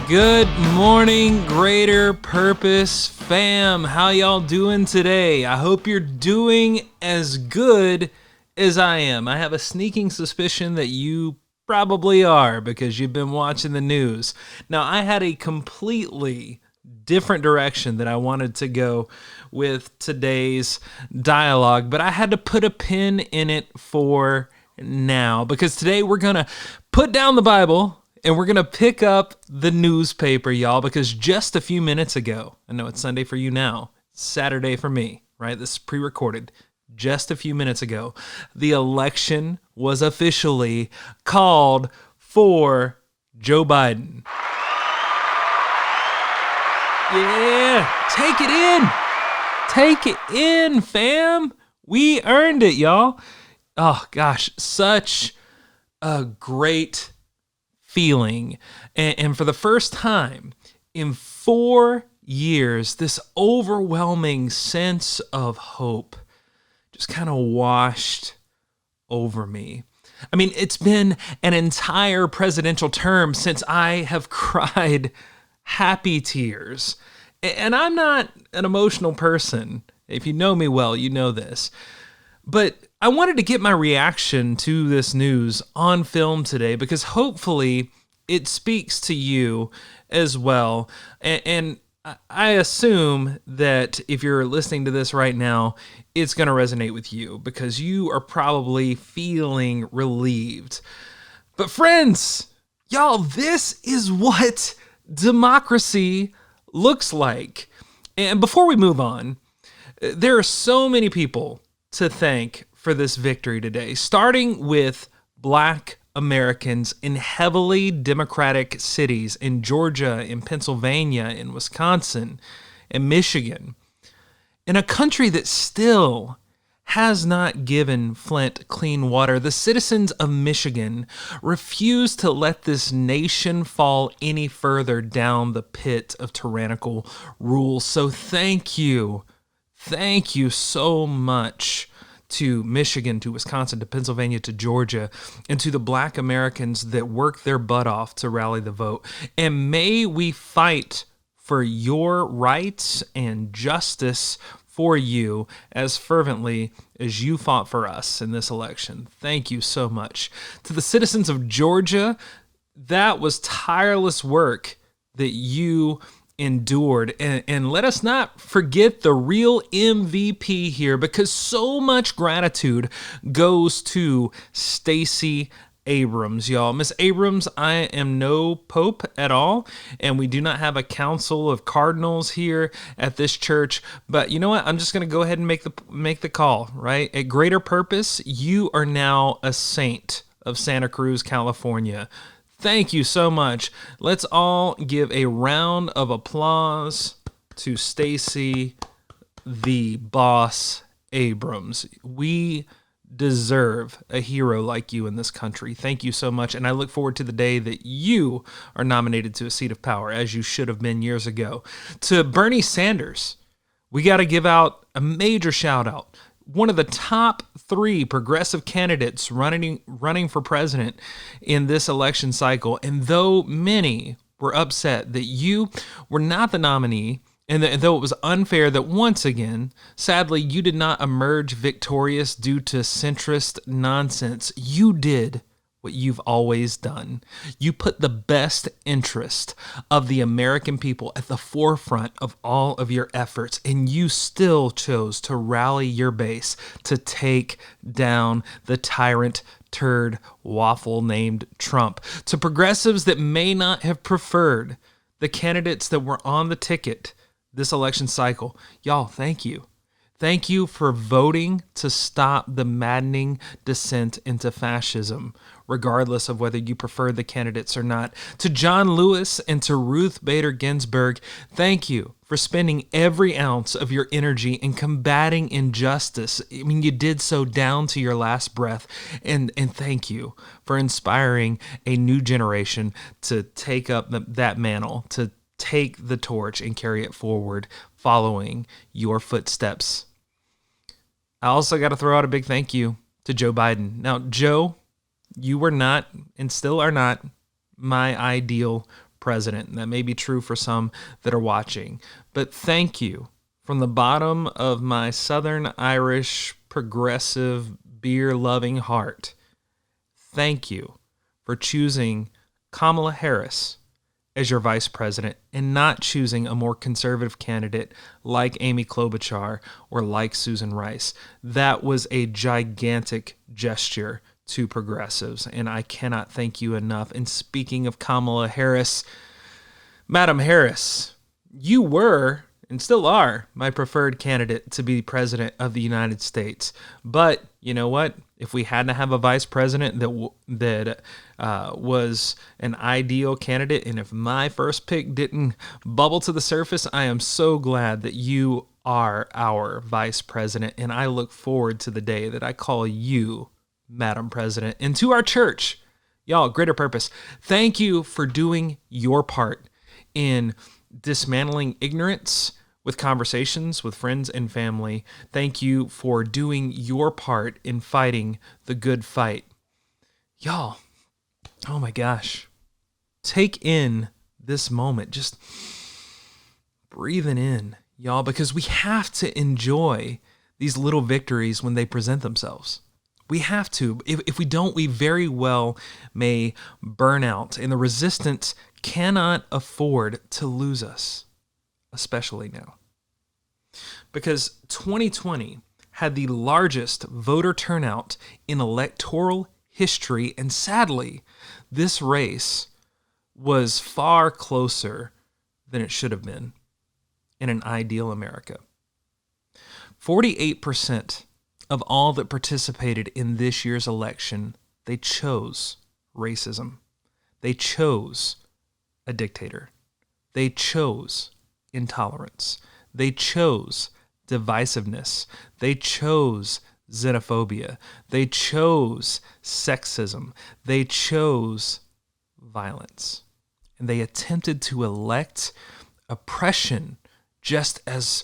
Good morning, Greater Purpose fam. How y'all doing today? I hope you're doing as good as I am. I have a sneaking suspicion that you probably are because you've been watching the news. Now, I had a completely different direction that I wanted to go with today's dialogue, but I had to put a pin in it for now because today we're going to put down the Bible and we're going to pick up the newspaper, y'all, because just a few minutes ago, I know it's Sunday for you now, it's Saturday for me, right? This is pre-recorded. Just a few minutes ago, the election was officially called for Joe Biden. Yeah, take it in. Take it in, fam. We earned it, y'all. Oh, gosh, such a great feeling. And for the first time in 4 years, this overwhelming sense of hope just kind of washed over me. I mean, it's been an entire presidential term since I have cried happy tears. And I'm not an emotional person. If you know me well, you know this. But I wanted to get my reaction to this news on film today because hopefully it speaks to you as well. And I assume that if you're listening to this right now, it's going to resonate with you because you are probably feeling relieved. But friends, y'all, this is what democracy looks like. And before we move on, there are so many people to thank for this victory today, starting with Black Americans in heavily Democratic cities in Georgia, in Pennsylvania, in Wisconsin, in Michigan, in a country that still has not given Flint clean water. The citizens of Michigan refuse to let this nation fall any further down the pit of tyrannical rule. So thank you so much to Michigan, to Wisconsin, to Pennsylvania, to Georgia, and to the Black Americans that worked their butt off to rally the vote. And may we fight for your rights and justice for you as fervently as you fought for us in this election. Thank you so much. To the citizens of Georgia, that was tireless work that you endured. And let us not forget the real MVP here, because so much gratitude goes to Stacey Abrams, y'all. Miss Abrams, I am no pope at all, and we do not have a council of cardinals here at this church, but you know what? I'm just going to go ahead and make the call, right? At Greater Purpose, you are now a saint of Santa Cruz, California. Thank you so much. Let's all give a round of applause to Stacey, the boss Abrams. We deserve a hero like you in this country. Thank you so much. And I look forward to the day that you are nominated to a seat of power, as you should have been years ago. To Bernie Sanders, we got to give out a major shout out. One of the top 3 progressive candidates running for president in this election cycle. And though many were upset that you were not the nominee, and though it was unfair that once again, sadly, you did not emerge victorious due to centrist nonsense, you did what you've always done. You put the best interest of the American people at the forefront of all of your efforts, and you still chose to rally your base to take down the tyrant turd waffle named Trump. To progressives that may not have preferred the candidates that were on the ticket this election cycle, y'all, thank you. Thank you for voting to stop the maddening descent into fascism, regardless of whether you prefer the candidates or not. To John Lewis and to Ruth Bader Ginsburg, thank you for spending every ounce of your energy in combating injustice. I mean, you did so down to your last breath. And thank you for inspiring a new generation to take up that mantle, to take the torch and carry it forward, following your footsteps. I also got to throw out a big thank you to Joe Biden. Now, Joe, you were not and still are not my ideal president. And that may be true for some that are watching. But thank you from the bottom of my Southern Irish progressive beer-loving heart. Thank you for choosing Kamala Harris as your vice president and not choosing a more conservative candidate like Amy Klobuchar or like Susan Rice. That was a gigantic gesture to progressives, and I cannot thank you enough. And speaking of Kamala Harris, Madam Harris, you were and still are my preferred candidate to be president of the United States. But you know what? If we had to have a vice president that was an ideal candidate, and if my first pick didn't bubble to the surface, I am so glad that you are our vice president, and I look forward to the day that I call you Madam President. And to our church, y'all, Greater Purpose, thank you for doing your part in dismantling ignorance with conversations with friends and family. Thank you for doing your part in fighting the good fight. Y'all, oh my gosh. Take in this moment, just breathing in, y'all, because we have to enjoy these little victories when they present themselves. We have to. If we don't, we very well may burn out, and the resistance cannot afford to lose us, especially now. Because 2020 had the largest voter turnout in electoral history, and sadly, this race was far closer than it should have been in an ideal America. 48% of all that participated in this year's election, they chose racism. They chose a dictator. They chose intolerance. They chose divisiveness. They chose xenophobia. They chose sexism. They chose violence. And they attempted to elect oppression just as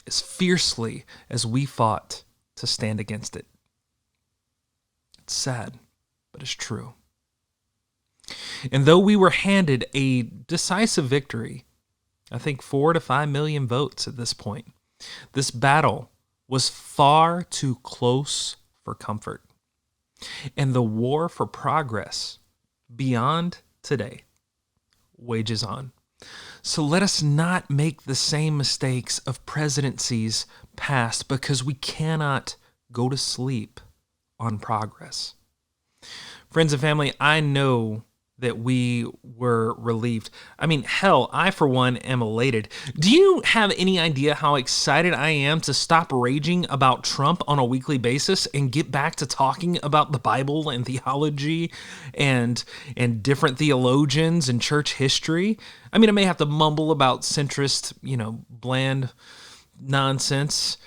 fiercely as we fought to stand against it. It's sad, but it's true. And though we were handed a decisive victory, I think 4 to 5 million votes at this point, this battle was far too close for comfort. And the war for progress beyond today wages on. So let us not make the same mistakes of presidencies past, because we cannot go to sleep on progress. Friends and family, I know that we were relieved. I mean, hell, I for one am elated. Do you have any idea how excited I am to stop raging about Trump on a weekly basis and get back to talking about the Bible and theology and different theologians and church history? I mean, I may have to mumble about centrist, bland nonsense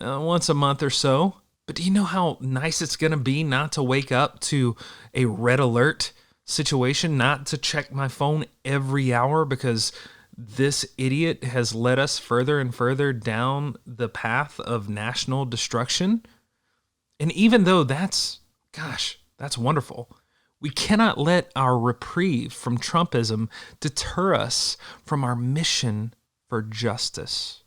once a month or so, but do you know how nice it's going to be not to wake up to a red alert situation, not to check my phone every hour because this idiot has led us further and further down the path of national destruction? And even though that's wonderful, we cannot let our reprieve from Trumpism deter us from our mission for justice.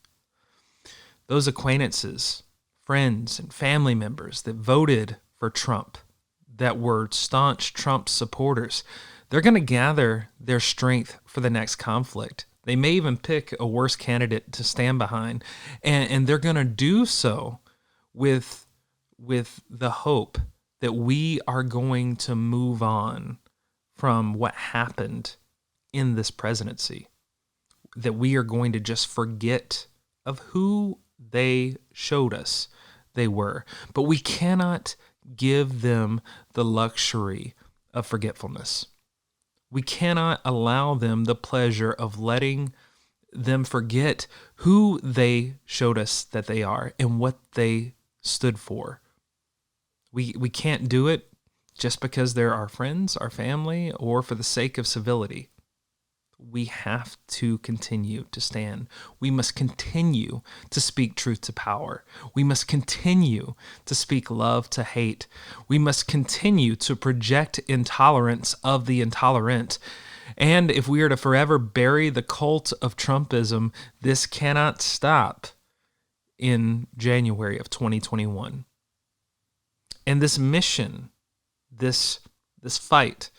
Those acquaintances, friends, and family members that voted for Trump, that were staunch Trump supporters, they're going to gather their strength for the next conflict. They may even pick a worse candidate to stand behind, and they're going to do so with the hope that we are going to move on from what happened in this presidency, that we are going to just forget of who they showed us they were. But we cannot give them the luxury of forgetfulness. We cannot allow them the pleasure of letting them forget who they showed us that they are and what they stood for. We can't do it just because they're our friends, our family, or for the sake of civility. We have to continue to stand. We must continue to speak truth to power. We must continue to speak love to hate. We must continue to project intolerance of the intolerant. And if we are to forever bury the cult of Trumpism, this cannot stop in January of 2021. And this mission, this fight,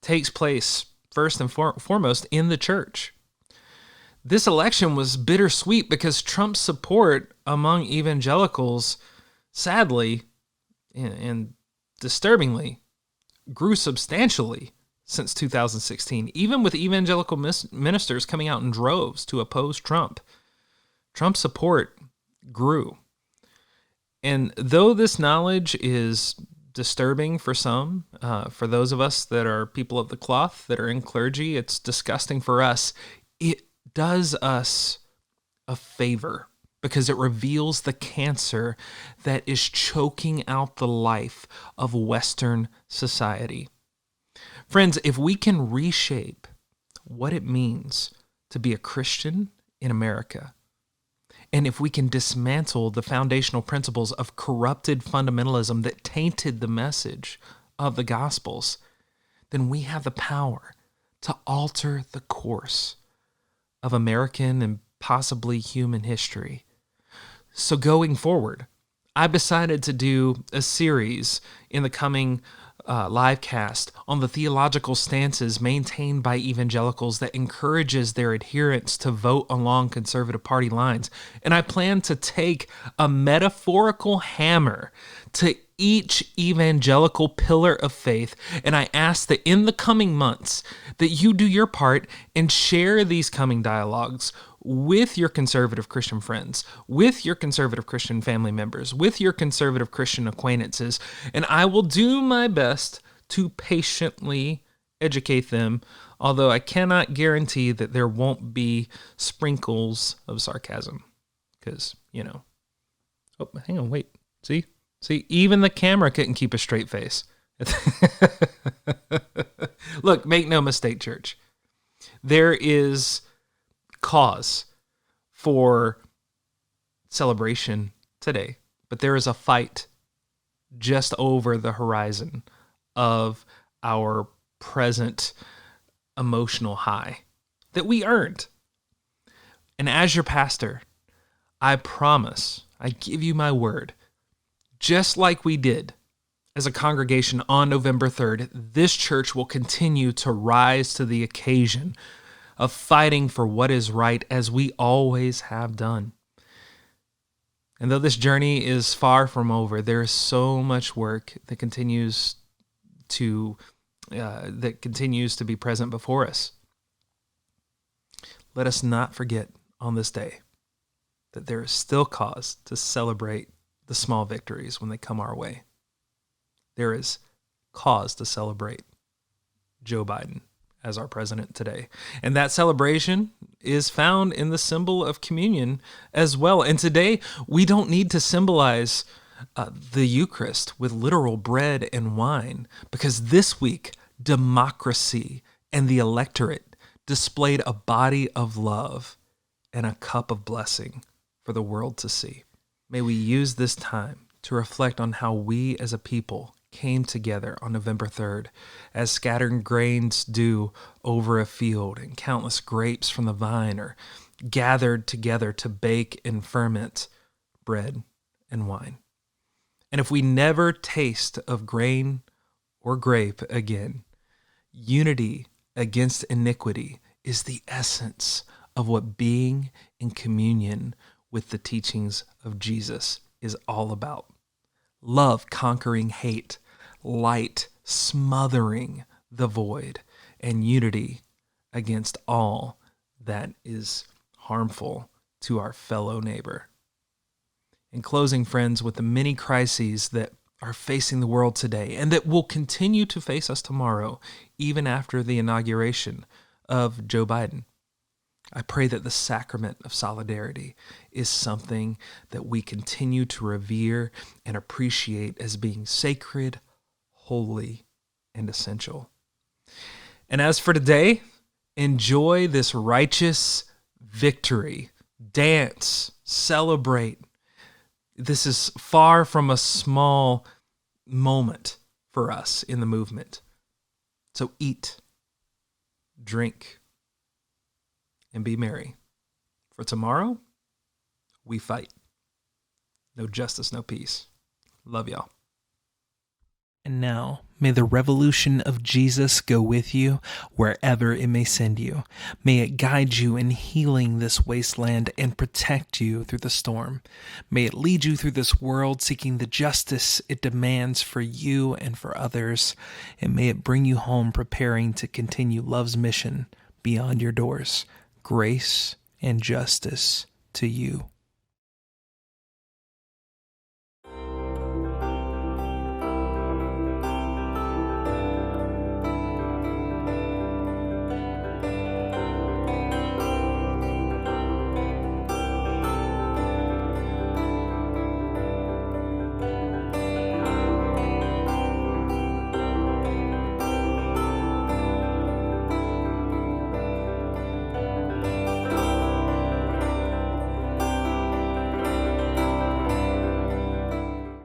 takes place first and foremost in the church. This election was bittersweet because Trump's support among evangelicals, sadly and disturbingly, grew substantially since 2016, even with evangelical ministers coming out in droves to oppose Trump. Trump's support grew. And though this knowledge is disturbing for some, for those of us that are people of the cloth, that are in clergy, it's disgusting for us. It does us a favor because it reveals the cancer that is choking out the life of Western society. Friends, if we can reshape what it means to be a Christian in America, and if we can dismantle the foundational principles of corrupted fundamentalism that tainted the message of the Gospels, then we have the power to alter the course of American and possibly human history. So going forward, I've decided to do a series in the coming live cast on the theological stances maintained by evangelicals that encourages their adherents to vote along conservative party lines. And I plan to take a metaphorical hammer to each evangelical pillar of faith, and I ask that in the coming months that you do your part and share these coming dialogues with your conservative Christian friends, with your conservative Christian family members, with your conservative Christian acquaintances, and I will do my best to patiently educate them, although I cannot guarantee that there won't be sprinkles of sarcasm, because, oh, hang on, wait, see, even the camera couldn't keep a straight face. Look, make no mistake, church. There is cause for celebration today, but there is a fight just over the horizon of our present emotional high that we earned. And as your pastor, I promise, I give you my word, just like we did as a congregation on November 3rd, this church will continue to rise to the occasion of fighting for what is right, as we always have done. And though this journey is far from over, there is so much work that continues to be present before us. Let us not forget on this day that there is still cause to celebrate the small victories when they come our way. There is cause to celebrate Joe Biden as our president today. And that celebration is found in the symbol of communion as well. And today, we don't need to symbolize the Eucharist with literal bread and wine, because this week, democracy and the electorate displayed a body of love and a cup of blessing for the world to see. May we use this time to reflect on how we as a people came together on November 3rd, as scattered grains do over a field and countless grapes from the vine are gathered together to bake and ferment bread and wine. And if we never taste of grain or grape again, unity against iniquity is the essence of what being in communion with the teachings of Jesus is all about. Love conquering hate, light smothering the void, and unity against all that is harmful to our fellow neighbor. In closing, friends, with the many crises that are facing the world today and that will continue to face us tomorrow, even after the inauguration of Joe Biden, I pray that the sacrament of solidarity is something that we continue to revere and appreciate as being sacred, holy, and essential. And as for today, enjoy this righteous victory. Dance, celebrate. This is far from a small moment for us in the movement. So eat, drink, and be merry. For tomorrow, we fight. No justice, no peace. Love y'all. And now, may the revolution of Jesus go with you wherever it may send you. May it guide you in healing this wasteland and protect you through the storm. May it lead you through this world seeking the justice it demands for you and for others. And may it bring you home preparing to continue love's mission beyond your doors. Grace and justice to you.